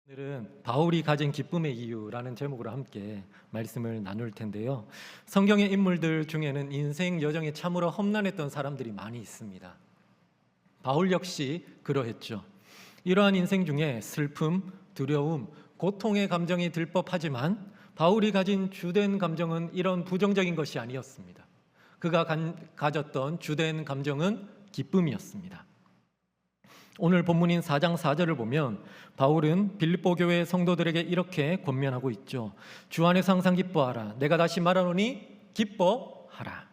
오늘은 바울이 가진 기쁨의 이유라는 제목으로 함께 말씀을 나눌 텐데요. 성경의 인물들 중에는 인생 여정에 참으로 험난했던 사람들이 많이 있습니다. 바울 역시 그러했죠. 이러한 인생 중에 슬픔, 두려움, 고통의 감정이 들법하지만 바울이 가진 주된 감정은 이런 부정적인 것이 아니었습니다. 그가 가졌던 주된 감정은 기쁨이었습니다. 오늘 본문인 4장 4절을 보면 바울은 빌립보 교회 성도들에게 이렇게 권면하고 있죠. 주 안에서 항상 기뻐하라. 내가 다시 말하노니 기뻐하라.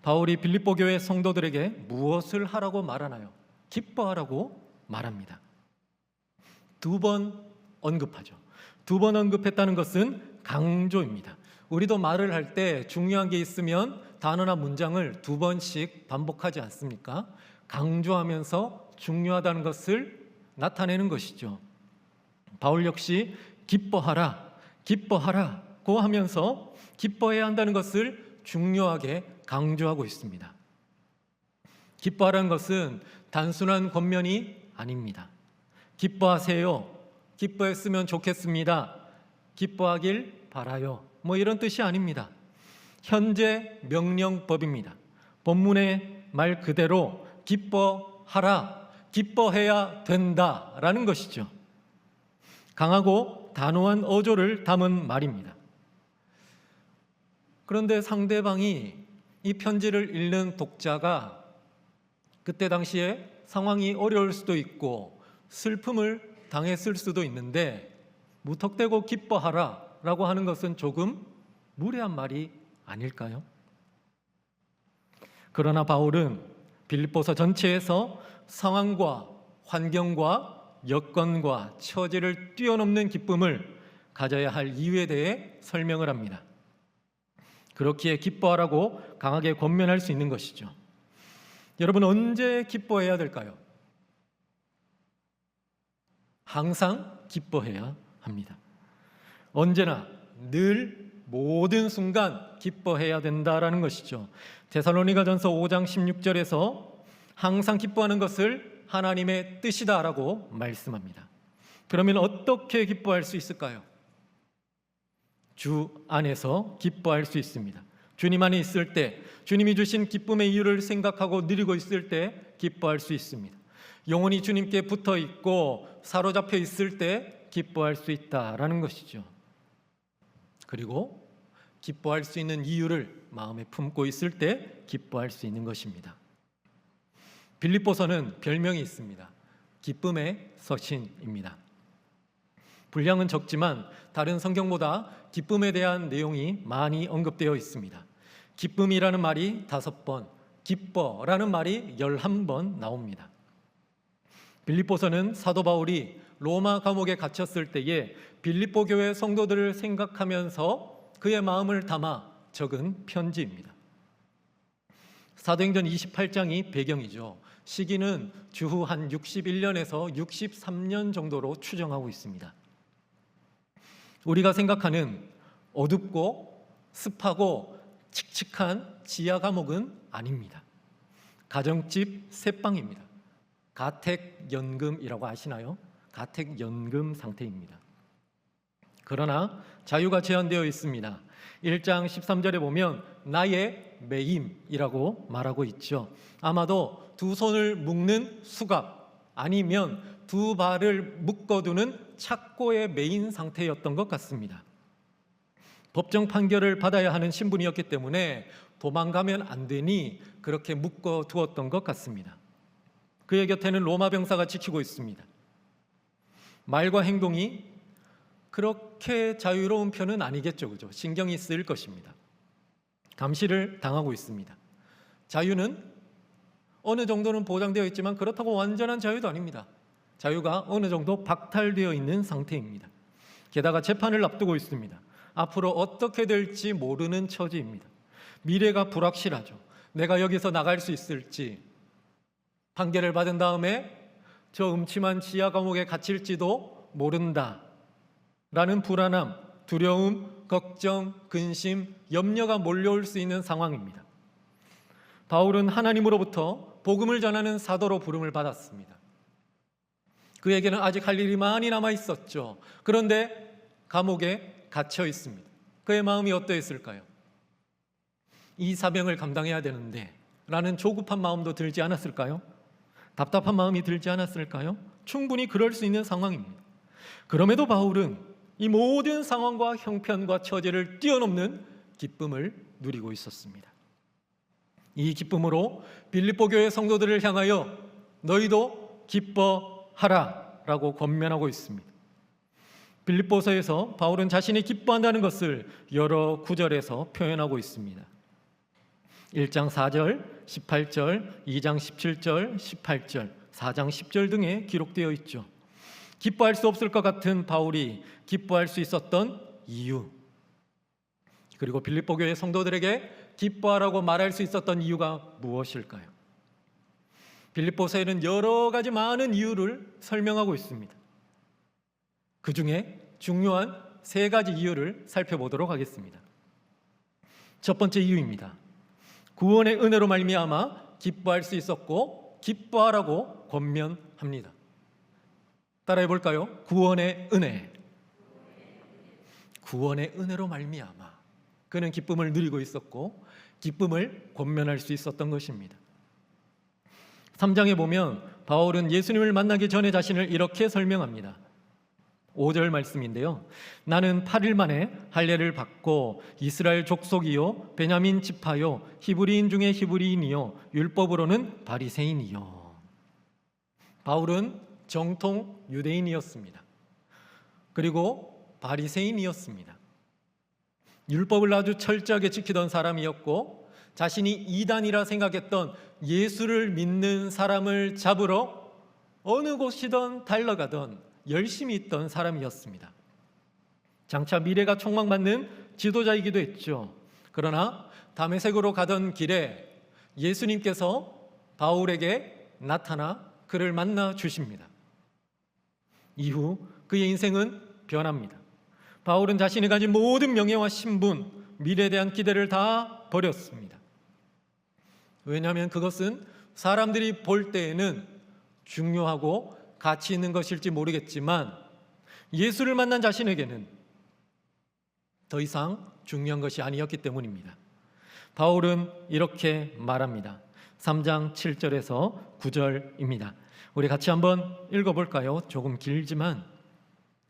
바울이 빌립보 교회 성도들에게 무엇을 하라고 말하나요? 기뻐하라고 말합니다. 두 번 언급하죠. 두 번 언급했다는 것은 강조입니다. 우리도 말을 할 때 중요한 게 있으면 단어나 문장을 두 번씩 반복하지 않습니까? 강조하면서 중요하다는 것을 나타내는 것이죠. 바울 역시 기뻐하라, 기뻐하라고 하면서 기뻐해야 한다는 것을 중요하게 강조하고 있습니다. 기뻐하라는 것은 단순한 권면이 아닙니다. 기뻐하세요, 기뻐했으면 좋겠습니다, 기뻐하길 바라요, 이런 뜻이 아닙니다. 현재 명령법입니다. 본문의 말 그대로 기뻐하라, 기뻐해야 된다라는 것이죠. 강하고 단호한 어조를 담은 말입니다. 그런데 상대방이 이 편지를 읽는 독자가 그때 당시에 상황이 어려울 수도 있고 슬픔을 당했을 수도 있는데 무턱대고 기뻐하라 라고 하는 것은 조금 무례한 말이 아닐까요? 그러나 바울은 빌립보서 전체에서 상황과 환경과 여건과 처지를 뛰어넘는 기쁨을 가져야 할 이유에 대해 설명을 합니다. 그렇기에 기뻐하라고 강하게 권면할 수 있는 것이죠. 여러분, 언제 기뻐해야 될까요? 항상 기뻐해야 합니다. 언제나 늘 모든 순간 기뻐해야 된다라는 것이죠. 데살로니가전서 5장 16절에서 항상 기뻐하는 것을 하나님의 뜻이다라고 말씀합니다. 그러면 어떻게 기뻐할 수 있을까요? 주 안에서 기뻐할 수 있습니다. 주님 안에 있을 때, 주님이 주신 기쁨의 이유를 생각하고 누리고 있을 때 기뻐할 수 있습니다. 영혼이 주님께 붙어 있고 사로잡혀 있을 때 기뻐할 수 있다라는 것이죠. 그리고 기뻐할 수 있는 이유를 마음에 품고 있을 때 기뻐할 수 있는 것입니다. 빌립보서는 별명이 있습니다. 기쁨의 서신입니다. 분량은 적지만 다른 성경보다 기쁨에 대한 내용이 많이 언급되어 있습니다. 기쁨이라는 말이 5번, 기뻐라는 말이 11번 나옵니다. 빌립보서는 사도 바울이 로마 감옥에 갇혔을 때에 빌립보 교회 성도들을 생각하면서 그의 마음을 담아 적은 편지입니다. 사도행전 28장이 배경이죠. 시기는 주후 한 61년에서 63년 정도로 추정하고 있습니다. 우리가 생각하는 어둡고 습하고 칙칙한 지하 감옥은 아닙니다. 가정집 새방입니다. 가택연금이라고 아시나요? 가택연금 상태입니다. 그러나 자유가 제한되어 있습니다. 1장 13절에 보면 나의 매임이라고 말하고 있죠. 아마도 두 손을 묶는 수갑 아니면 두 발을 묶어두는 착고에 매인 상태였던 것 같습니다. 법정 판결을 받아야 하는 신분이었기 때문에 도망가면 안 되니 그렇게 묶어두었던 것 같습니다. 그의 곁에는 로마 병사가 지키고 있습니다. 말과 행동이 그렇게 자유로운 편은 아니겠죠, 그죠? 신경이 쓰일 것입니다. 감시를 당하고 있습니다. 자유는 어느 정도는 보장되어 있지만 그렇다고 완전한 자유도 아닙니다. 자유가 어느 정도 박탈되어 있는 상태입니다. 게다가 재판을 앞두고 있습니다. 앞으로 어떻게 될지 모르는 처지입니다. 미래가 불확실하죠. 내가 여기서 나갈 수 있을지, 판결을 받은 다음에 저 음침한 지하 감옥에 갇힐지도 모른다 라는 불안함, 두려움, 걱정, 근심, 염려가 몰려올 수 있는 상황입니다. 바울은 하나님으로부터 복음을 전하는 사도로 부름을 받았습니다. 그에게는 아직 할 일이 많이 남아 있었죠. 그런데 감옥에 갇혀 있습니다. 그의 마음이 어떠했을까요? 이 사명을 감당해야 되는데 라는 조급한 마음도 들지 않았을까요? 답답한 마음이 들지 않았을까요? 충분히 그럴 수 있는 상황입니다. 그럼에도 바울은 이 모든 상황과 형편과 처지를 뛰어넘는 기쁨을 누리고 있었습니다. 이 기쁨으로 빌립보 교회 성도들을 향하여 너희도 기뻐하라 라고 권면하고 있습니다. 빌립보서에서 바울은 자신이 기뻐한다는 것을 여러 구절에서 표현하고 있습니다. 1장 4절, 18절, 2장 17절, 18절, 4장 10절 등에 기록되어 있죠. 기뻐할 수 없을 것 같은 바울이 기뻐할 수 있었던 이유, 그리고 빌립보 교회 성도들에게 기뻐하라고 말할 수 있었던 이유가 무엇일까요? 빌립보서에는 여러 가지 많은 이유를 설명하고 있습니다. 그 중에 중요한 3가지 이유를 살펴보도록 하겠습니다. 첫 번째 이유입니다. 구원의 은혜로 말미암아 기뻐할 수 있었고 기뻐하라고 권면합니다. 따라해 볼까요? 구원의 은혜. 구원의 은혜로 말미암아 그는 기쁨을 누리고 있었고 기쁨을 권면할 수 있었던 것입니다. 3장에 보면 바울은 예수님을 만나기 전에 자신을 이렇게 설명합니다. 5절 말씀인데요. 나는 8일 만에 할례를 받고 이스라엘 족속이요 베냐민 지파요 히브리인 중에 히브리인이요 율법으로는 바리새인이요. 바울은 정통 유대인이었습니다. 그리고 바리새인이었습니다. 율법을 아주 철저하게 지키던 사람이었고 자신이 이단이라 생각했던 예수를 믿는 사람을 잡으러 어느 곳이든 달려가던 열심히 있던 사람이었습니다. 장차 미래가 촉망받는 지도자이기도 했죠. 그러나 다메섹으로 가던 길에 예수님께서 바울에게 나타나 그를 만나 주십니다. 이후 그의 인생은 변합니다. 바울은 자신이 가진 모든 명예와 신분, 미래에 대한 기대를 다 버렸습니다. 왜냐하면 그것은 사람들이 볼 때에는 중요하고 가치 있는 것일지 모르겠지만 예수를 만난 자신에게는 더 이상 중요한 것이 아니었기 때문입니다. 바울은 이렇게 말합니다. 3장 7절에서 9절입니다. 우리 같이 한번 읽어볼까요? 조금 길지만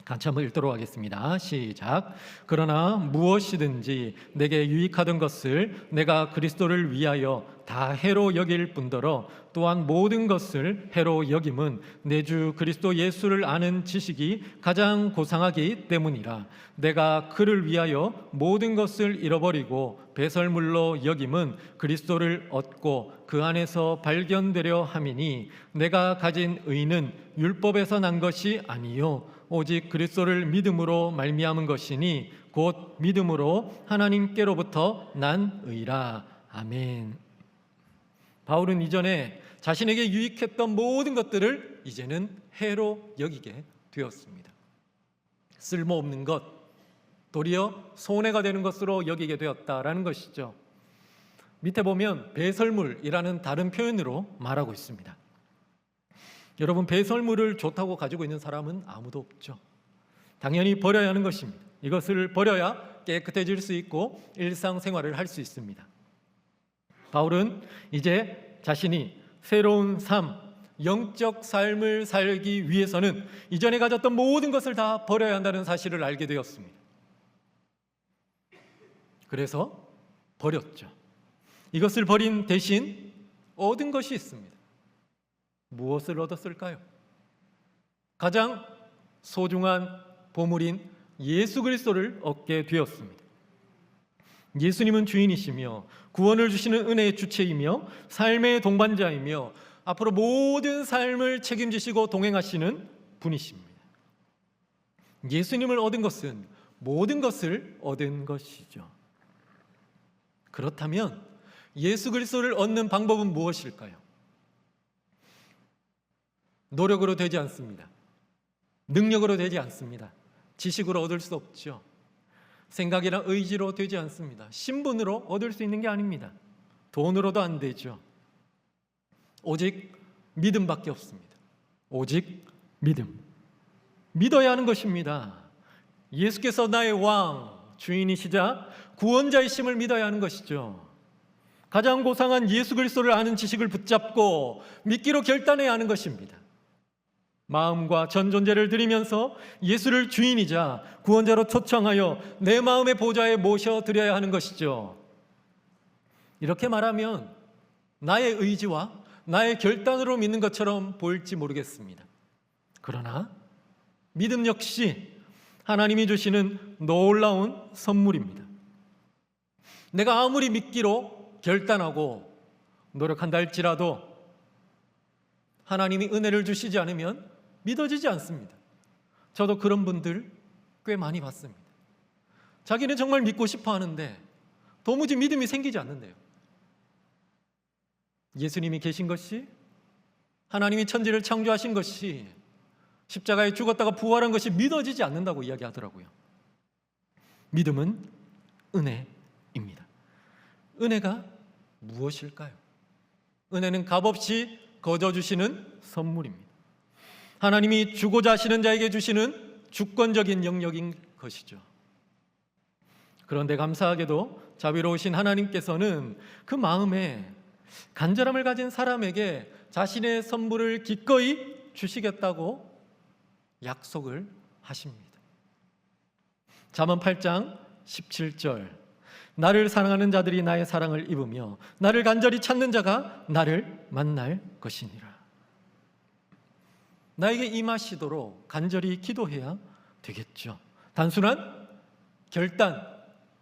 같이 한번 읽도록 하겠습니다. 시작. 그러나 무엇이든지 내게 유익하던 것을 내가 그리스도를 위하여 다 해로 여길 뿐더러 또한 모든 것을 해로 여김은 내 주 그리스도 예수를 아는 지식이 가장 고상하기 때문이라. 내가 그를 위하여 모든 것을 잃어버리고 배설물로 여김은 그리스도를 얻고 그 안에서 발견되려 함이니 내가 가진 의는 율법에서 난 것이 아니요 오직 그리스도를 믿음으로 말미암은 것이니 곧 믿음으로 하나님께로부터 난 의라. 아멘. 바울은 이전에 자신에게 유익했던 모든 것들을 이제는 해로 여기게 되었습니다. 쓸모없는 것, 도리어 손해가 되는 것으로 여기게 되었다라는 것이죠. 밑에 보면 배설물이라는 다른 표현으로 말하고 있습니다. 여러분, 배설물을 좋다고 가지고 있는 사람은 아무도 없죠. 당연히 버려야 하는 것입니다. 이것을 버려야 깨끗해질 수 있고 일상생활을 할 수 있습니다. 바울은 이제 자신이 새로운 삶, 영적 삶을 살기 위해서는 이전에 가졌던 모든 것을 다 버려야 한다는 사실을 알게 되었습니다. 그래서 버렸죠. 이것을 버린 대신 얻은 것이 있습니다. 무엇을 얻었을까요? 가장 소중한 보물인 예수 그리스도를 얻게 되었습니다. 예수님은 주인이시며 구원을 주시는 은혜의 주체이며 삶의 동반자이며 앞으로 모든 삶을 책임지시고 동행하시는 분이십니다. 예수님을 얻은 것은 모든 것을 얻은 것이죠. 그렇다면 예수 그리스도를 얻는 방법은 무엇일까요? 노력으로 되지 않습니다. 능력으로 되지 않습니다. 지식으로 얻을 수 없죠. 생각이나 의지로 되지 않습니다. 신분으로 얻을 수 있는 게 아닙니다. 돈으로도 안 되죠. 오직 믿음밖에 없습니다. 오직 믿음, 믿어야 하는 것입니다. 예수께서 나의 왕, 주인이시자 구원자이심을 믿어야 하는 것이죠. 가장 고상한 예수 그리스도를 아는 지식을 붙잡고 믿기로 결단해야 하는 것입니다. 마음과 전 존재를 드리면서 예수를 주인이자 구원자로 초청하여 내 마음의 보좌에 모셔드려야 하는 것이죠. 이렇게 말하면 나의 의지와 나의 결단으로 믿는 것처럼 보일지 모르겠습니다. 그러나 믿음 역시 하나님이 주시는 놀라운 선물입니다. 내가 아무리 믿기로 결단하고 노력한다 할지라도 하나님이 은혜를 주시지 않으면 믿어지지 않습니다. 저도 그런 분들 꽤 많이 봤습니다. 자기는 정말 믿고 싶어 하는데 도무지 믿음이 생기지 않는데요. 예수님이 계신 것이, 하나님이 천지를 창조하신 것이, 십자가에 죽었다가 부활한 것이 믿어지지 않는다고 이야기하더라고요. 믿음은 은혜입니다. 은혜가 무엇일까요? 은혜는 값없이 거저주시는 선물입니다. 하나님이 주고자 하시는 자에게 주시는 주권적인 영역인 것이죠. 그런데 감사하게도 자비로우신 하나님께서는 그 마음에 간절함을 가진 사람에게 자신의 선물을 기꺼이 주시겠다고 약속을 하십니다. 잠언 8장 17절, 나를 사랑하는 자들이 나의 사랑을 입으며 나를 간절히 찾는 자가 나를 만날 것이니라. 나에게 임하시도록 간절히 기도해야 되겠죠. 단순한 결단,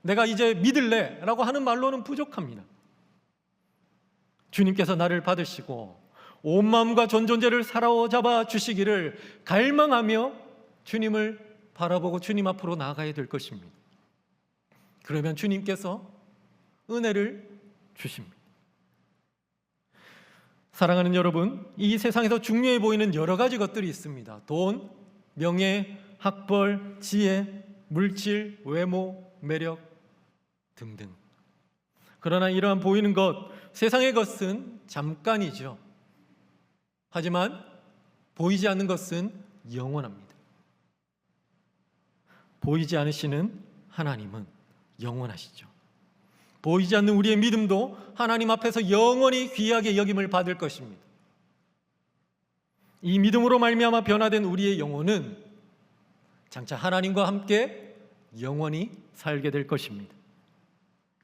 내가 이제 믿을래 라고 하는 말로는 부족합니다. 주님께서 나를 받으시고 온 마음과 전 존재를 사로잡아 주시기를 갈망하며 주님을 바라보고 주님 앞으로 나아가야 될 것입니다. 그러면 주님께서 은혜를 주십니다. 사랑하는 여러분, 이 세상에서 중요해 보이는 여러 가지 것들이 있습니다. 돈, 명예, 학벌, 지혜, 물질, 외모, 매력 등등. 그러나 이러한 보이는 것, 세상의 것은 잠깐이죠. 하지만 보이지 않는 것은 영원합니다. 보이지 않으시는 하나님은 영원하시죠. 보이지 않는 우리의 믿음도 하나님 앞에서 영원히 귀하게 여김을 받을 것입니다. 이 믿음으로 말미암아 변화된 우리의 영혼은 장차 하나님과 함께 영원히 살게 될 것입니다.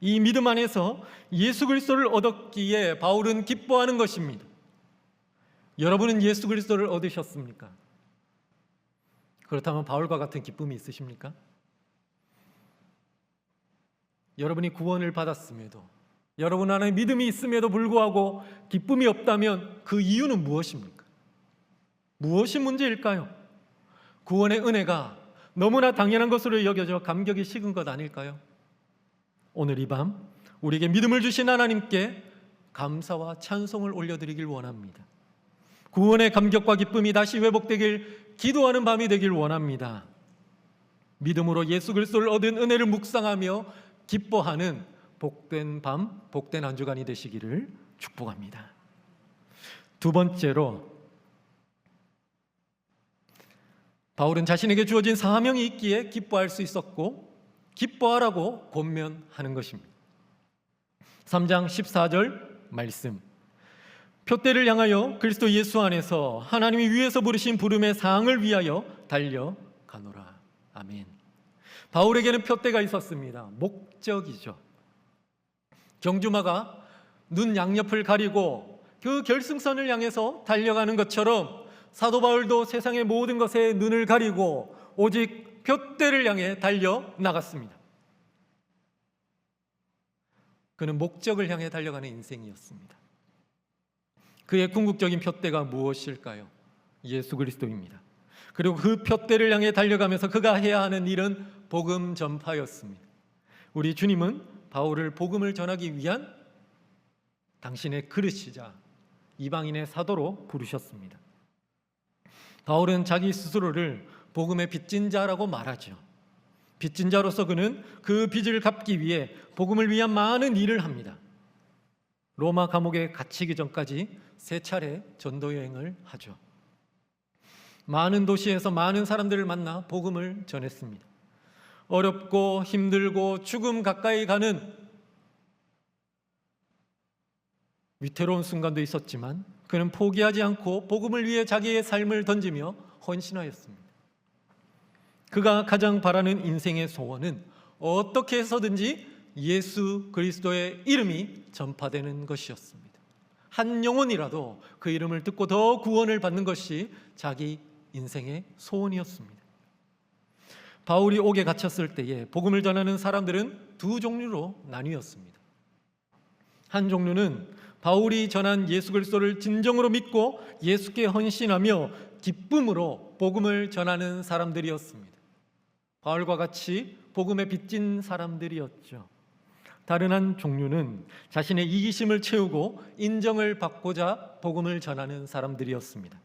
이 믿음 안에서 예수 그리스도를 얻었기에 바울은 기뻐하는 것입니다. 여러분은 예수 그리스도를 얻으셨습니까? 그렇다면 바울과 같은 기쁨이 있으십니까? 여러분이 구원을 받았음에도, 여러분 안에 믿음이 있음에도 불구하고 기쁨이 없다면 그 이유는 무엇입니까? 무엇이 문제일까요? 구원의 은혜가 너무나 당연한 것으로 여겨져 감격이 식은 것 아닐까요? 오늘 이 밤 우리에게 믿음을 주신 하나님께 감사와 찬송을 올려드리길 원합니다. 구원의 감격과 기쁨이 다시 회복되길 기도하는 밤이 되길 원합니다. 믿음으로 예수 그리스도를 얻은 은혜를 묵상하며 기뻐하는 복된 밤, 복된 한 주간이 되시기를 축복합니다. 두 번째로, 바울은 자신에게 주어진 사명이 있기에 기뻐할 수 있었고 기뻐하라고 권면하는 것입니다. 3장 14절 말씀, 표대를 향하여 그리스도 예수 안에서 하나님이 위에서 부르신 부름의 상을 위하여 달려가노라. 아멘. 바울에게는 표대가 있었습니다. 목적이죠. 경주마가 눈 양옆을 가리고 그 결승선을 향해서 달려가는 것처럼 사도 바울도 세상의 모든 것에 눈을 가리고 오직 표대를 향해 달려나갔습니다. 그는 목적을 향해 달려가는 인생이었습니다. 그의 궁극적인 표대가 무엇일까요? 예수 그리스도입니다. 그리고 그 표대를 향해 달려가면서 그가 해야 하는 일은 복음 전파였습니다. 우리 주님은 바울을 복음을 전하기 위한 당신의 그릇이자 이방인의 사도로 부르셨습니다. 바울은 자기 스스로를 복음의 빚진 자라고 말하죠. 빚진 자로서 그는 그 빚을 갚기 위해 복음을 위한 많은 일을 합니다. 로마 감옥에 갇히기 전까지 3차례 전도 여행을 하죠. 많은 도시에서 많은 사람들을 만나 복음을 전했습니다. 어렵고 힘들고 죽음 가까이 가는 위태로운 순간도 있었지만 그는 포기하지 않고 복음을 위해 자기의 삶을 던지며 헌신하였습니다. 그가 가장 바라는 인생의 소원은 어떻게 해서든지 예수 그리스도의 이름이 전파되는 것이었습니다. 한 영혼이라도 그 이름을 듣고 더 구원을 받는 것이 자기 인생의 소원이었습니다. 바울이 옥에 갇혔을 때에 복음을 전하는 사람들은 두 종류로 나뉘었습니다. 한 종류는 바울이 전한 예수 그리스도를 진정으로 믿고 예수께 헌신하며 기쁨으로 복음을 전하는 사람들이었습니다. 바울과 같이 복음에 빚진 사람들이었죠. 다른 한 종류는 자신의 이기심을 채우고 인정을 받고자 복음을 전하는 사람들이었습니다.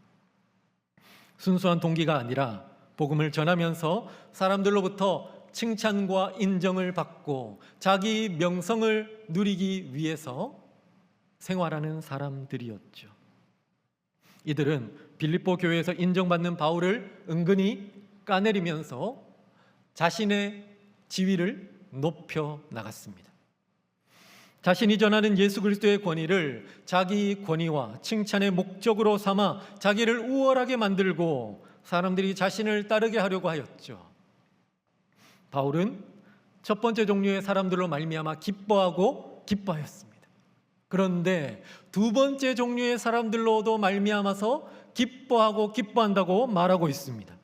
순수한 동기가 아니라 복음을 전하면서 사람들로부터 칭찬과 인정을 받고 자기 명성을 누리기 위해서 생활하는 사람들이었죠. 이들은 빌립보 교회에서 인정받는 바울을 은근히 까내리면서 자신의 지위를 높여 나갔습니다. 자신이 전하는 예수 그리스도의 권위를 자기 권위와 칭찬의 목적으로 삼아 자기를 우월하게 만들고 사람들이 자신을 따르게 하려고 하였죠. 바울은 첫 번째 종류의 사람들로 말미암아 기뻐하고 기뻐하였습니다. 그런데 두 번째 종류의 사람들로도 말미암아서 기뻐하고 기뻐한다고 말하고 있습니다.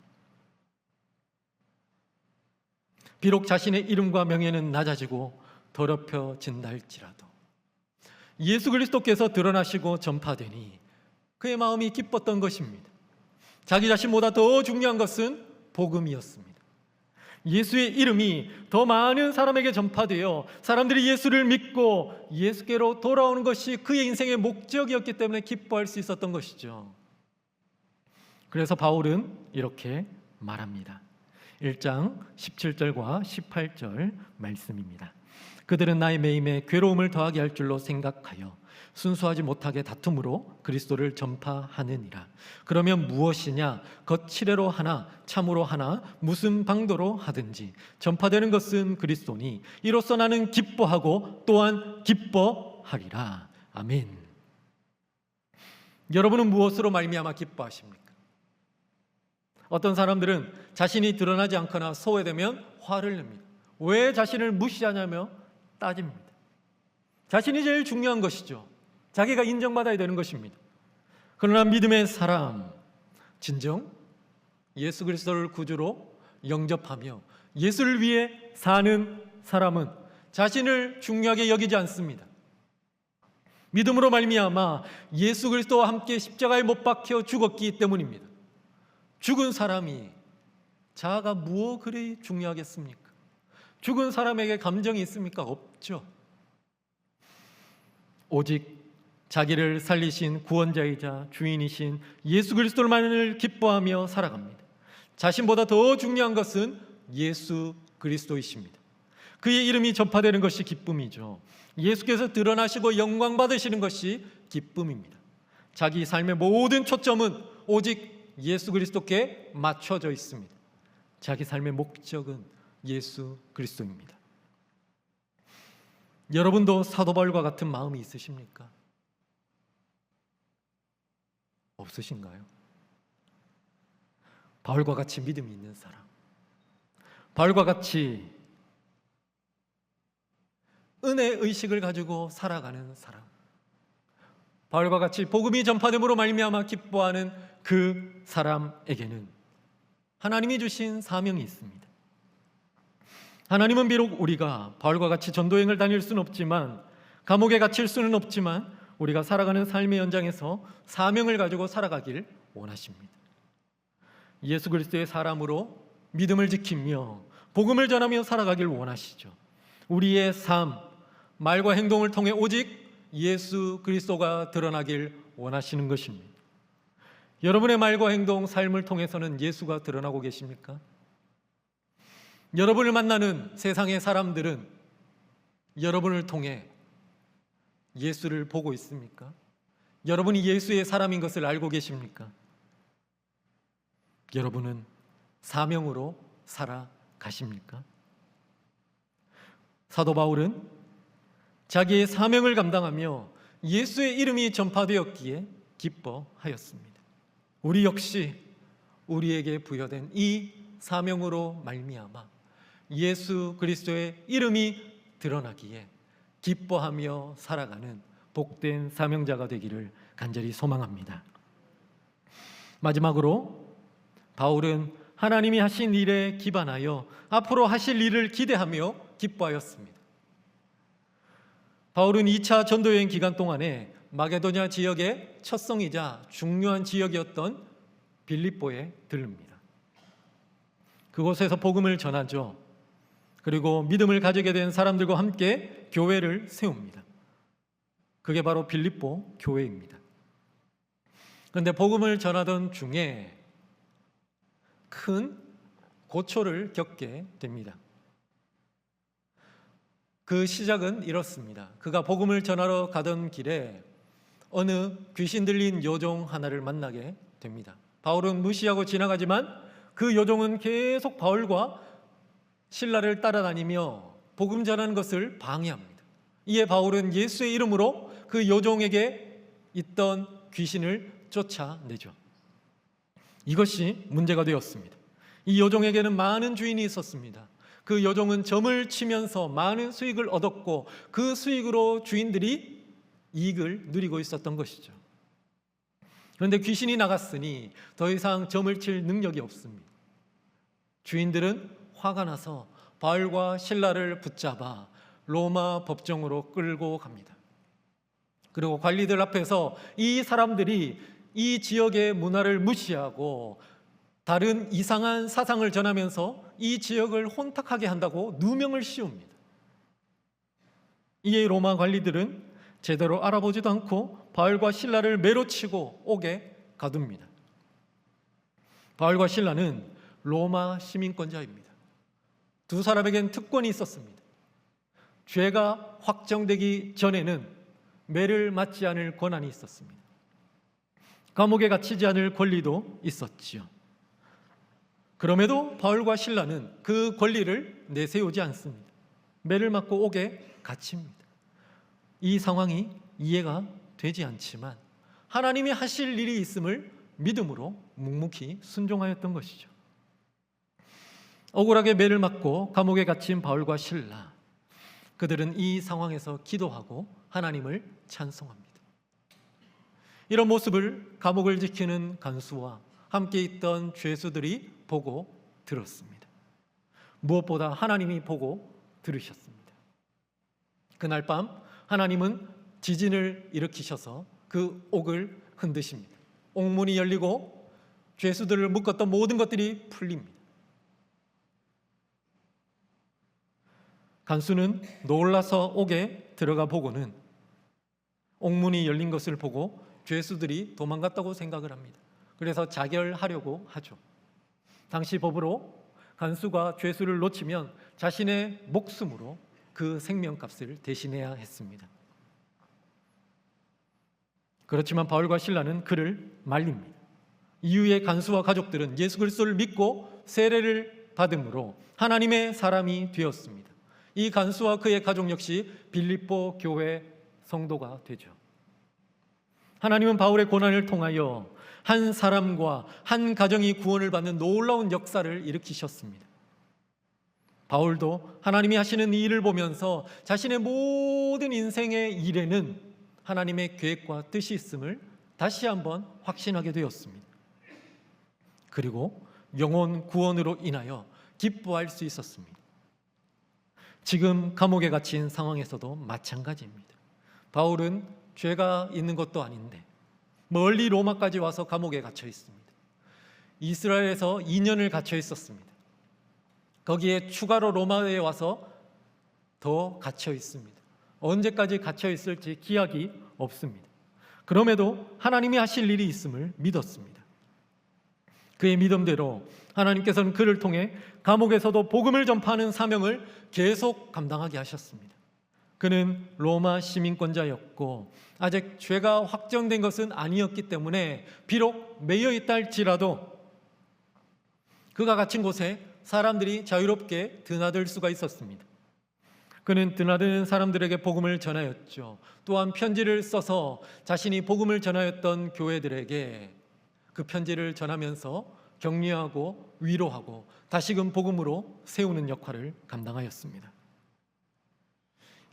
비록 자신의 이름과 명예는 낮아지고 더럽혀진다 할지라도 예수 그리스도께서 드러나시고 전파되니 그의 마음이 기뻤던 것입니다. 자기 자신보다 더 중요한 것은 복음이었습니다. 예수의 이름이 더 많은 사람에게 전파되어 사람들이 예수를 믿고 예수께로 돌아오는 것이 그의 인생의 목적이었기 때문에 기뻐할 수 있었던 것이죠. 그래서 바울은 이렇게 말합니다. 1장 17절과 18절 말씀입니다. 그들은 나의 매임에 괴로움을 더하게 할 줄로 생각하여 순수하지 못하게 다툼으로 그리스도를 전파하느니라. 그러면 무엇이냐? 거칠애로 하나 참으로 하나 무슨 방도로 하든지 전파되는 것은 그리스도니 이로써 나는 기뻐하고 또한 기뻐하리라. 아멘. 여러분은 무엇으로 말미암아 기뻐하십니까? 어떤 사람들은 자신이 드러나지 않거나 소외되면 화를 냅니다. 왜 자신을 무시하냐며 따집니다. 자신이 제일 중요한 것이죠. 자기가 인정받아야 되는 것입니다. 그러나 믿음의 사람, 진정 예수 그리스도를 구주로 영접하며 예수를 위해 사는 사람은 자신을 중요하게 여기지 않습니다. 믿음으로 말미암아 예수 그리스도와 함께 십자가에 못 박혀 죽었기 때문입니다. 죽은 사람이 자아가 무엇 그리 중요하겠습니까? 죽은 사람에게 감정이 있습니까? 없죠. 오직 자기를 살리신 구원자이자 주인이신 예수 그리스도만을 기뻐하며 살아갑니다. 자신보다 더 중요한 것은 예수 그리스도이십니다. 그의 이름이 전파되는 것이 기쁨이죠. 예수께서 드러나시고 영광 받으시는 것이 기쁨입니다. 자기 삶의 모든 초점은 오직 예수 그리스도께 맞춰져 있습니다. 자기 삶의 목적은 예수 그리스도입니다. 여러분도 사도 바울과 같은 마음이 있으십니까? 없으신가요? 바울과 같이 믿음이 있는 사람, 바울과 같이 은혜 의식을 가지고 살아가는 사람, 바울과 같이 복음이 전파됨으로 말미암아 기뻐하는 그 사람에게는 하나님이 주신 사명이 있습니다. 하나님은 비록 우리가 바울과 같이 전도행을 다닐 수는 없지만, 감옥에 갇힐 수는 없지만 우리가 살아가는 삶의 현장에서 사명을 가지고 살아가길 원하십니다. 예수 그리스도의 사람으로 믿음을 지키며 복음을 전하며 살아가길 원하시죠. 우리의 삶, 말과 행동을 통해 오직 예수 그리스도가 드러나길 원하시는 것입니다. 여러분의 말과 행동, 삶을 통해서는 예수가 드러나고 계십니까? 여러분을 만나는 세상의 사람들은 여러분을 통해 예수를 보고 있습니까? 여러분이 예수의 사람인 것을 알고 계십니까? 여러분은 사명으로 살아가십니까? 사도 바울은 자기의 사명을 감당하며 예수의 이름이 전파되었기에 기뻐하였습니다. 우리 역시 우리에게 부여된 이 사명으로 말미암아 예수 그리스도의 이름이 드러나기에 기뻐하며 살아가는 복된 사명자가 되기를 간절히 소망합니다. 마지막으로 바울은 하나님이 하신 일에 기반하여 앞으로 하실 일을 기대하며 기뻐하였습니다. 바울은 2차 전도여행 기간 동안에 마게도냐 지역의 첫 성이자 중요한 지역이었던 빌립보에 들릅니다. 그곳에서 복음을 전하죠. 그리고 믿음을 가지게 된 사람들과 함께 교회를 세웁니다. 그게 바로 빌립보 교회입니다. 그런데 복음을 전하던 중에 큰 고초를 겪게 됩니다. 그 시작은 이렇습니다. 그가 복음을 전하러 가던 길에 어느 귀신 들린 요종 하나를 만나게 됩니다. 바울은 무시하고 지나가지만 그 요종은 계속 바울과 신라를 따라다니며 복음 전하는 것을 방해합니다. 이에 바울은 예수의 이름으로 그 요종에게 있던 귀신을 쫓아내죠. 이것이 문제가 되었습니다. 이 요종에게는 많은 주인이 있었습니다. 그 요종은 점을 치면서 많은 수익을 얻었고 그 수익으로 주인들이 이익을 누리고 있었던 것이죠. 그런데 귀신이 나갔으니 더 이상 점을 칠 능력이 없습니다. 주인들은 화가 나서 바울과 실라를 붙잡아 로마 법정으로 끌고 갑니다. 그리고 관리들 앞에서 이 사람들이 이 지역의 문화를 무시하고 다른 이상한 사상을 전하면서 이 지역을 혼탁하게 한다고 누명을 씌웁니다. 이에 로마 관리들은 제대로 알아보지도 않고 바울과 실라를 매로 치고 옥에 가둡니다. 바울과 실라는 로마 시민권자입니다. 두 사람에겐 특권이 있었습니다. 죄가 확정되기 전에는 매를 맞지 않을 권한이 있었습니다. 감옥에 갇히지 않을 권리도 있었지요. 그럼에도 바울과 실라는 그 권리를 내세우지 않습니다. 매를 맞고 옥에 갇힙니다. 이 상황이 이해가 되지 않지만 하나님이 하실 일이 있음을 믿음으로 묵묵히 순종하였던 것이죠. 억울하게 매를 맞고 감옥에 갇힌 바울과 실라, 그들은 이 상황에서 기도하고 하나님을 찬송합니다. 이런 모습을 감옥을 지키는 간수와 함께 있던 죄수들이 보고 들었습니다. 무엇보다 하나님이 보고 들으셨습니다. 그날 밤 하나님은 지진을 일으키셔서 그 옥을 흔드십니다. 옥문이 열리고 죄수들을 묶었던 모든 것들이 풀립니다. 간수는 놀라서 옥에 들어가 보고는 옥문이 열린 것을 보고 죄수들이 도망갔다고 생각을 합니다. 그래서 자결하려고 하죠. 당시 법으로 간수가 죄수를 놓치면 자신의 목숨으로 그 생명값을 대신해야 했습니다. 그렇지만 바울과 실라는 그를 말립니다. 이후에 간수와 가족들은 예수 그리스도를 믿고 세례를 받음으로 하나님의 사람이 되었습니다. 이 간수와 그의 가족 역시 빌립보 교회 성도가 되죠. 하나님은 바울의 고난을 통하여 한 사람과 한 가정이 구원을 받는 놀라운 역사를 일으키셨습니다. 바울도 하나님이 하시는 이 일을 보면서 자신의 모든 인생의 일에는 하나님의 계획과 뜻이 있음을 다시 한번 확신하게 되었습니다. 그리고 영혼 구원으로 인하여 기뻐할 수 있었습니다. 지금 감옥에 갇힌 상황에서도 마찬가지입니다. 바울은 죄가 있는 것도 아닌데 멀리 로마까지 와서 감옥에 갇혀 있습니다. 이스라엘에서 2년을 갇혀 있었습니다. 거기에 추가로 로마에 와서 더 갇혀 있습니다. 언제까지 갇혀 있을지 기약이 없습니다. 그럼에도 하나님이 하실 일이 있음을 믿었습니다. 그의 믿음대로 하나님께서는 그를 통해 감옥에서도 복음을 전파하는 사명을 계속 감당하게 하셨습니다. 그는 로마 시민권자였고 아직 죄가 확정된 것은 아니었기 때문에 비록 매여 있다 할지라도 그가 갇힌 곳에 사람들이 자유롭게 드나들 수가 있었습니다. 그는 드나드는 사람들에게 복음을 전하였죠. 또한 편지를 써서 자신이 복음을 전하였던 교회들에게 그 편지를 전하면서 격려하고 위로하고 다시금 복음으로 세우는 역할을 감당하였습니다.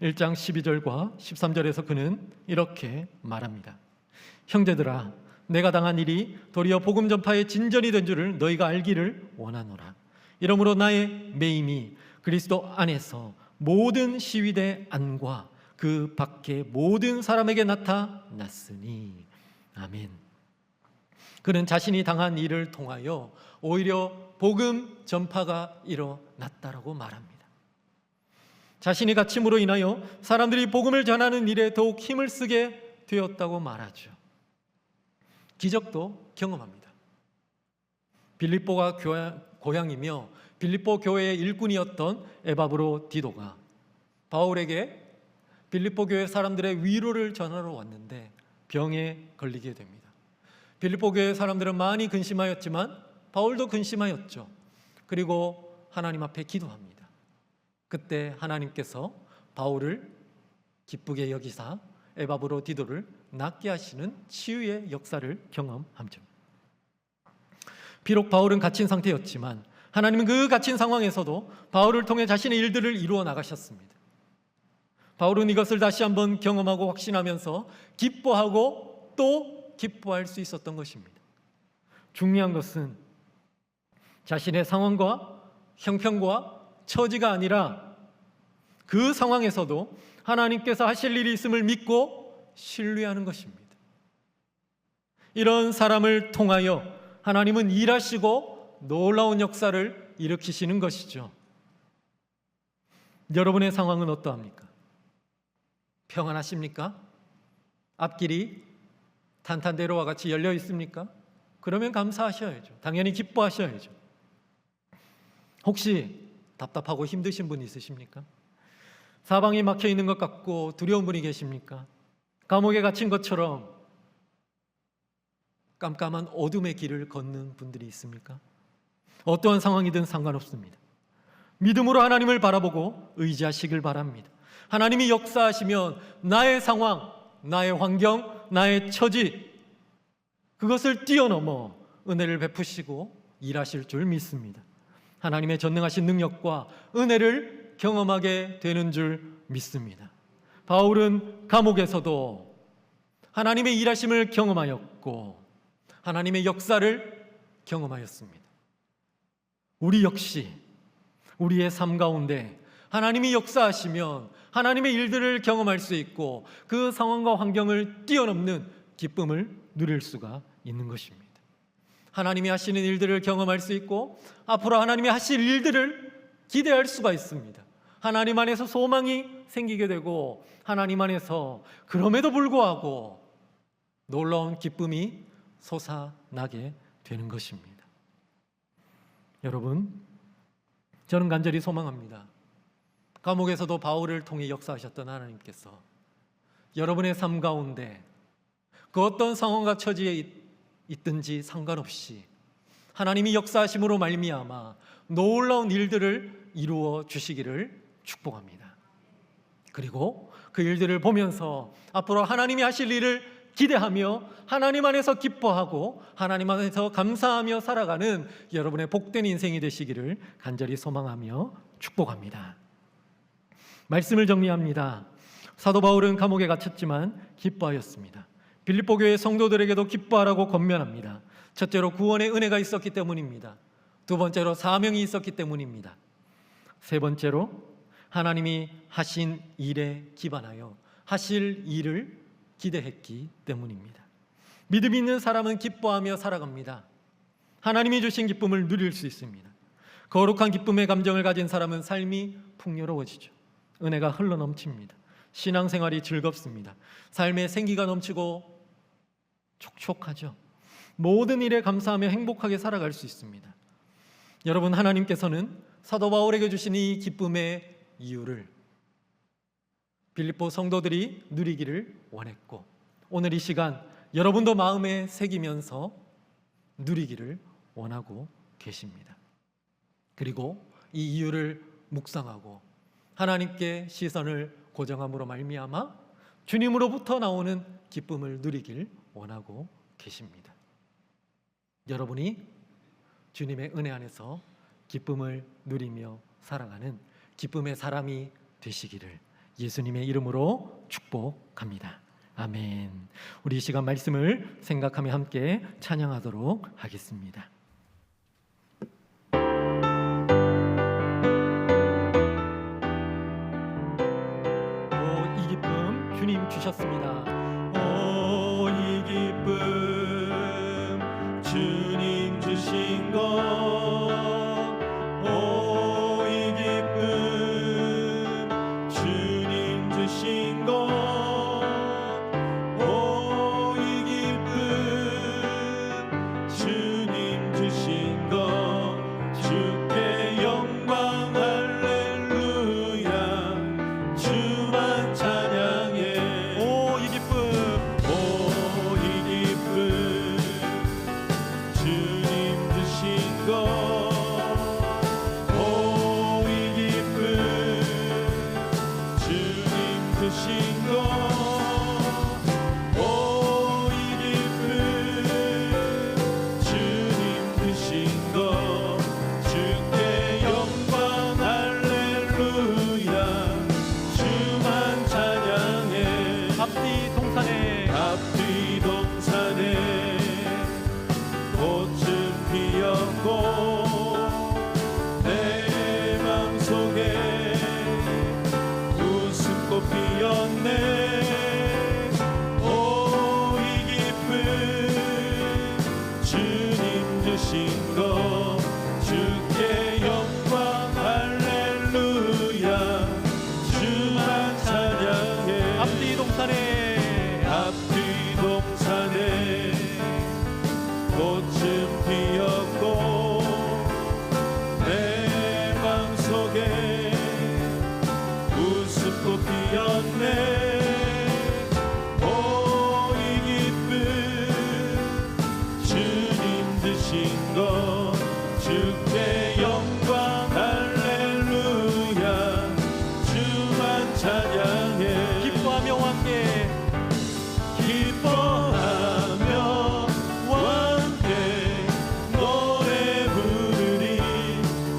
1장 12절과 13절에서 그는 이렇게 말합니다. 형제들아, 내가 당한 일이 도리어 복음 전파의 진전이 된 줄을 너희가 알기를 원하노라. 이러므로 나의 매임이 그리스도 안에서 모든 시위대 안과 그 밖에 모든 사람에게 나타났으니. 아멘. 그는 자신이 당한 일을 통하여 오히려 복음 전파가 일어났다라고 말합니다. 자신이 갇힘으로 인하여 사람들이 복음을 전하는 일에 더욱 힘을 쓰게 되었다고 말하죠. 기적도 경험합니다. 빌립보가 고향이며 빌립보 교회의 일꾼이었던 에바브로 디도가 바울에게 빌립보 교회 사람들의 위로를 전하러 왔는데 병에 걸리게 됩니다. 빌립보 교회 사람들은 많이 근심하였지만 바울도 근심하였죠. 그리고 하나님 앞에 기도합니다. 그때 하나님께서 바울을 기쁘게 여기사 에바브로 디도를 낫게 하시는 치유의 역사를 경험하죠. 비록 바울은 갇힌 상태였지만 하나님은 그 갇힌 상황에서도 바울을 통해 자신의 일들을 이루어 나가셨습니다. 바울은 이것을 다시 한번 경험하고 확신하면서 기뻐하고 또 기뻐할 수 있었던 것입니다. 중요한 것은 자신의 상황과 형편과 처지가 아니라 그 상황에서도 하나님께서 하실 일이 있음을 믿고 신뢰하는 것입니다. 이런 사람을 통하여 하나님은 일하시고 놀라운 역사를 일으키시는 것이죠. 여러분의 상황은 어떠합니까? 평안하십니까? 앞길이 탄탄대로와 같이 열려 있습니까? 그러면 감사하셔야죠. 당연히 기뻐하셔야죠. 혹시 답답하고 힘드신 분 있으십니까? 사방이 막혀 있는 것 같고 두려운 분이 계십니까? 감옥에 갇힌 것처럼 깜깜한 어둠의 길을 걷는 분들이 있습니까? 어떠한 상황이든 상관없습니다. 믿음으로 하나님을 바라보고 의지하시길 바랍니다. 하나님이 역사하시면 나의 상황, 나의 환경, 나의 처지 그것을 뛰어넘어 은혜를 베푸시고 일하실 줄 믿습니다. 하나님의 전능하신 능력과 은혜를 경험하게 되는 줄 믿습니다. 바울은 감옥에서도 하나님의 일하심을 경험하였고 하나님의 역사를 경험하였습니다. 우리 역시 우리의 삶 가운데 하나님이 역사하시면 하나님의 일들을 경험할 수 있고 그 상황과 환경을 뛰어넘는 기쁨을 누릴 수가 있는 것입니다. 하나님이 하시는 일들을 경험할 수 있고 앞으로 하나님이 하실 일들을 기대할 수가 있습니다. 하나님 안에서 소망이 생기게 되고 하나님 안에서 그럼에도 불구하고 놀라운 기쁨이 솟아나게 되는 것입니다. 여러분, 저는 간절히 소망합니다. 감옥에서도 바울을 통해 역사하셨던 하나님께서 여러분의 삶 가운데 그 어떤 상황과 처지에 있든지 상관없이 하나님이 역사하심으로 말미암아 놀라운 일들을 이루어 주시기를 축복합니다. 그리고 그 일들을 보면서 앞으로 하나님이 하실 일을 기대하며 하나님 안에서 기뻐하고 하나님 안에서 감사하며 살아가는 여러분의 복된 인생이 되시기를 간절히 소망하며 축복합니다. 말씀을 정리합니다. 사도 바울은 감옥에 갇혔지만 기뻐하였습니다. 빌립보 교회 성도들에게도 기뻐하라고 권면합니다. 첫째로 구원의 은혜가 있었기 때문입니다. 두 번째로 사명이 있었기 때문입니다. 세 번째로 하나님이 하신 일에 기반하여 하실 일을 기대했기 때문입니다. 믿음 있는 사람은 기뻐하며 살아갑니다. 하나님이 주신 기쁨을 누릴 수 있습니다. 거룩한 기쁨의 감정을 가진 사람은 삶이 풍요로워지죠. 은혜가 흘러넘칩니다. 신앙생활이 즐겁습니다. 삶에 생기가 넘치고 촉촉하죠. 모든 일에 감사하며 행복하게 살아갈 수 있습니다. 여러분, 하나님께서는 사도 바울에게 주신 이 기쁨의 이유를 빌립보 성도들이 누리기를 원했고 오늘 이 시간 여러분도 마음에 새기면서 누리기를 원하고 계십니다. 그리고 이 이유를 묵상하고 하나님께 시선을 고정함으로 말미암아 주님으로부터 나오는 기쁨을 누리길 원하고 계십니다. 여러분이 주님의 은혜 안에서 기쁨을 누리며 살아가는 기쁨의 사람이 되시기를 예수님의 이름으로 축복합니다. 아멘. 우리 이 시간 말씀을 생각하며 함께 찬양하도록 하겠습니다. 이 기쁨 주님 주셨습니다. 오, 이 기쁨 주님 주신 것. 오, 이 기쁨 주님 주신 것. 오, 이 기쁨 주님 주신 것. 주께 영광 할렐루야. 주만 찬양해. 오, 이 기쁨 주님 주신 것. 오, 이 기쁨 주님 주신 것. 오, 이 기쁨 주님 주신 것. 주께 영광 할렐루야. 주만 찬양해. 앞뒤 동산에 앞뒤 동산에 꽃은 피었고 내 맘속에 웃음꽃 피었네. 오, 이 기쁨 주님 주신 것. 주께 영광 할렐루야. 주만 찬양해. 앞뒤 동산에 앞뒤 동산에 꽃은 피었고 내 맘속에 웃음꽃 피었네. 오, 이 기쁨 주님 드신 것. 주께 영광 할렐루야. 주만 찬양해. 기뻐하며 함께 기뻐하며 함께 노래 부르리.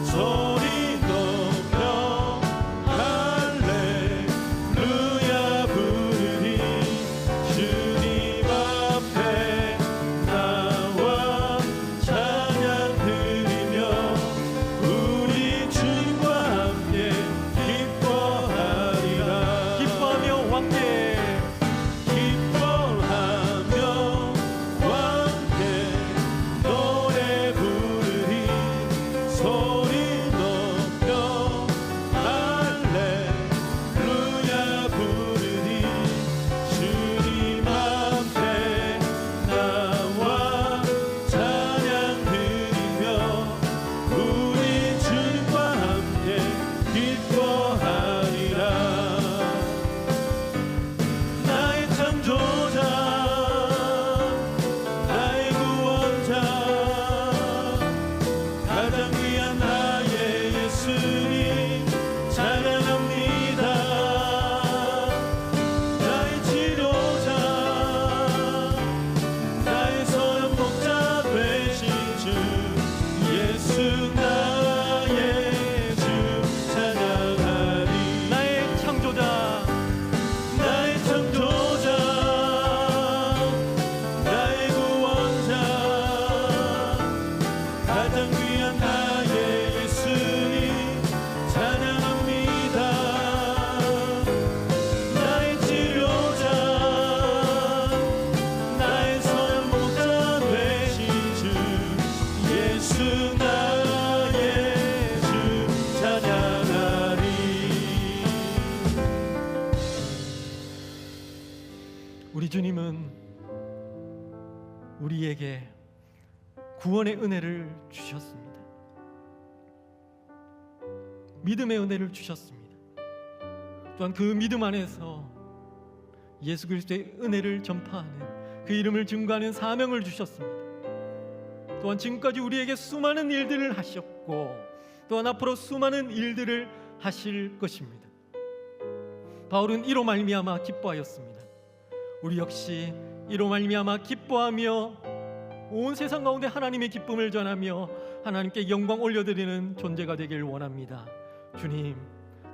소리 높여 할렐루야 부르리. 주님 앞에 나와 찬양 드리며 우리 주님과 함께 기뻐하리라. 기뻐하며 함께 기뻐하며 함께 노래 부르리. 소리 높여 할렐루야 부르리. 주님 앞에 나와 찬양 드리며 우리 주님과 함께 기뻐하리라. 나의 창조자 나의 구원자 가장 귀한 나의 예수님 찬양합니다. 나의 치료자 나의 선한 목자 되신 주 예수 나의 주 찬양하리. 나의 창조자 나의 창조자 나의 구원자 가장 귀한 나의 예수님 찬양합니다. 나의 치료자 나의 선한 목자 되신 주 예수 나의 주 찬양하리. 우리 주님은 우리에게 구원의 은혜를 주셨습니다. 믿음의 은혜를 주셨습니다. 또한 그 믿음 안에서 예수 그리스도의 은혜를 전파하는 그 이름을 증거하는 사명을 주셨습니다. 또한 지금까지 우리에게 수많은 일들을 하셨고 또한 앞으로 수많은 일들을 하실 것입니다. 바울은 이로 말미암아 기뻐하였습니다. 우리 역시 이로 말미암아 기뻐하며 온 세상 가운데 하나님의 기쁨을 전하며 하나님께 영광 올려드리는 존재가 되길 원합니다. 주님,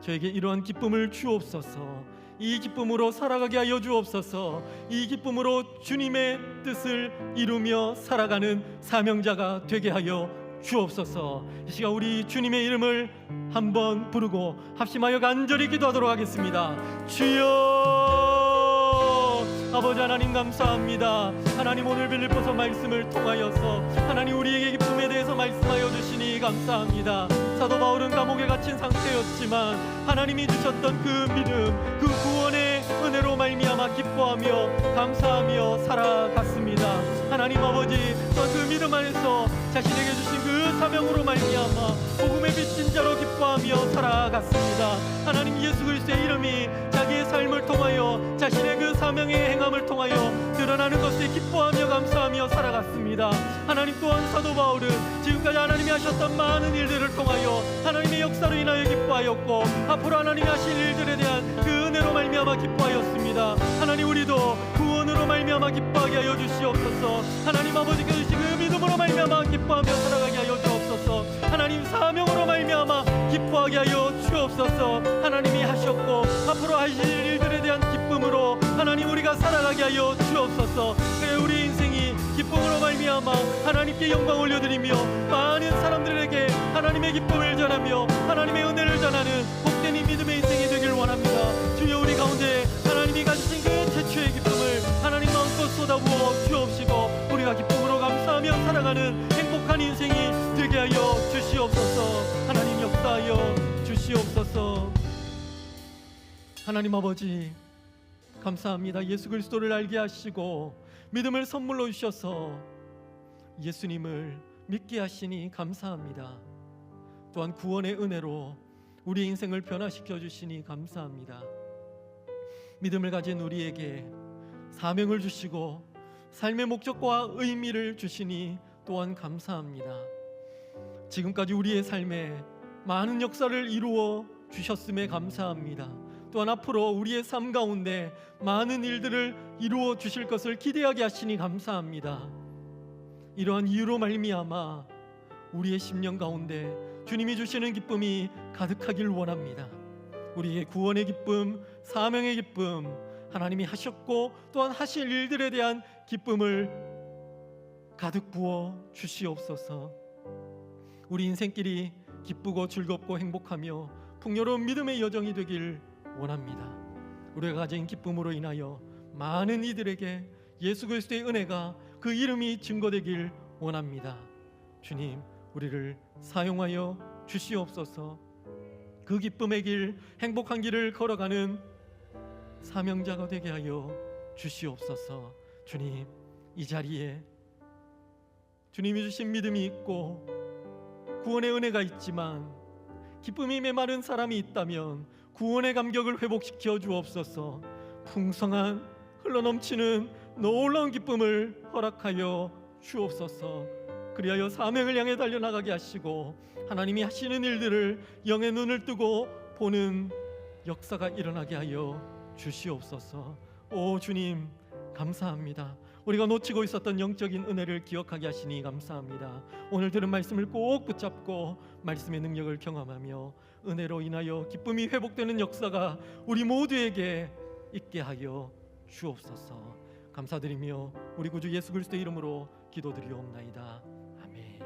저에게 이러한 기쁨을 주옵소서. 이 기쁨으로 살아가게 하여 주옵소서. 이 기쁨으로 주님의 뜻을 이루며 살아가는 사명자가 되게 하여 주옵소서. 이 시간 우리 주님의 이름을 한번 부르고 합심하여 간절히 기도하도록 하겠습니다. 주여, 아버지 하나님 감사합니다. 하나님 오늘 빌립보서 말씀을 통하여서 하나님 우리에게 기쁨에 대해서 말씀하여 주시니 감사합니다. 사도 바울은 감옥에 갇힌 상태였지만 하나님이 주셨던 그 믿음, 그 구원의 은혜로 말미암아 기뻐하며 감사하며 살아갔습니다. 하나님 아버지, 또 그 믿음 안에서 자신에게 주신 그 사명으로 말미암아 복음의 빛인 자로 기뻐하며 살아갔습니다. 하나님 예수 그리스도의 이름이 자기의 삶을 통하여 자신의 그 사명의 행함을 통하여 드러나는 것에 기뻐하며 감사하며 살아갔습니다. 하나님 또한 사도 바울은 지금까지 하나님이 하셨던 많은 일들을 통하여 하나님의 역사로 인하여 기뻐하였고 앞으로 하나님이 하실 일들에 대한 그 은혜로 말미암아 기뻐하였습니다. 하나님 우리도 구원으로 말미암아 기뻐하게 하여 주시옵소서. 하나님 아버지께 주신 그 믿음으로 말미암아 기뻐하며 살아가게 하여 주옵소서. 하나님 사명으로 말미암아 기뻐하게 하여 주옵소서. 하나님이 하셨고 앞으로 하실 일들에 대한 기쁨으로 하나님 우리가 살아가게 하여 주옵소서. 그래 우리 인생이 기쁨으로 말미암아 하나님께 영광 올려드리며 많은 사람들에게 하나님의 기쁨을 전하며 하나님의 은혜를 전하는 복된 이 믿음의 인생이 되길 원합니다. 주여, 우리 가운데 하나님이 가지신 그 최초의 기쁨을 하나님 마음껏 쏟아부어 주옵시고 우리가 기쁨으로 감사하며 살아가는 행복한 인생이 되게 하여 주시옵소서. 하나님 역사하여 주시옵소서. 하나님 아버지 감사합니다. 예수 그리스도를 알게 하시고 믿음을 선물로 주셔서 예수님을 믿게 하시니 감사합니다. 또한 구원의 은혜로 우리 인생을 변화시켜 주시니 감사합니다. 믿음을 가진 우리에게 사명을 주시고 삶의 목적과 의미를 주시니 또한 감사합니다. 지금까지 우리의 삶에 많은 역사를 이루어 주셨음에 감사합니다. 또한 앞으로 우리의 삶 가운데 많은 일들을 이루어 주실 것을 기대하게 하시니 감사합니다. 이러한 이유로 말미암아 우리의 심령 가운데 주님이 주시는 기쁨이 가득하길 원합니다. 우리의 구원의 기쁨, 사명의 기쁨, 하나님이 하셨고 또한 하실 일들에 대한 기쁨을 가득 부어 주시옵소서. 우리 인생길이 기쁘고 즐겁고 행복하며 풍요로운 믿음의 여정이 되길 원합니다. 우리가 가진 기쁨으로 인하여 많은 이들에게 예수 그리스도의 은혜가 그 이름이 증거되길 원합니다. 주님, 우리를 사용하여 주시옵소서. 그 기쁨의 길, 행복한 길을 걸어가는 사명자가 되게 하여 주시옵소서. 주님, 이 자리에 주님이 주신 믿음이 있고 구원의 은혜가 있지만 기쁨이 메마른 사람이 있다면 구원의 감격을 회복시켜 주옵소서. 풍성한 흘러넘치는 놀라운 기쁨을 허락하여 주옵소서. 그리하여 사명을 향해 달려나가게 하시고 하나님이 하시는 일들을 영의 눈을 뜨고 보는 역사가 일어나게 하여 주시옵소서. 오 주님, 감사합니다. 우리가 놓치고 있었던 영적인 은혜를 기억하게 하시니 감사합니다. 오늘 들은 말씀을 꼭 붙잡고 말씀의 능력을 경험하며 은혜로 인하여 기쁨이 회복되는 역사가 우리 모두에게 있게 하여 주옵소서. 감사드리며 우리 구주 예수 그리스도의 이름으로 기도드리옵나이다. 아멘.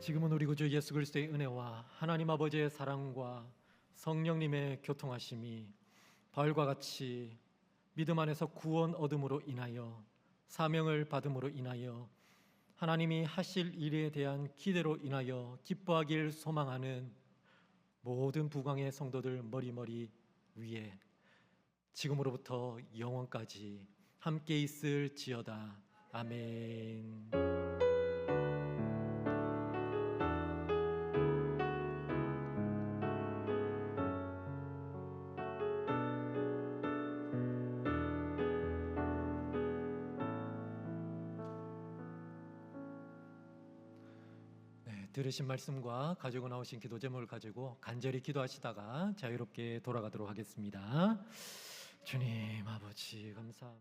지금은 우리 구주 예수 그리스도의 은혜와 하나님 아버지의 사랑과 성령님의 교통하심이 바울과 같이 믿음 안에서 구원 얻음으로 인하여 사명을 받음으로 인하여 하나님이 하실 일에 대한 기대로 인하여 기뻐하길 소망하는 모든 부강의 성도들 머리머리 위에 지금으로부터 영원까지 함께 있을지어다. 아멘. 들으신 말씀과 가지고 나오신 기도 제목을 가지고 간절히 기도하시다가 자유롭게 돌아가도록 하겠습니다. 주님 아버지 감사합니다.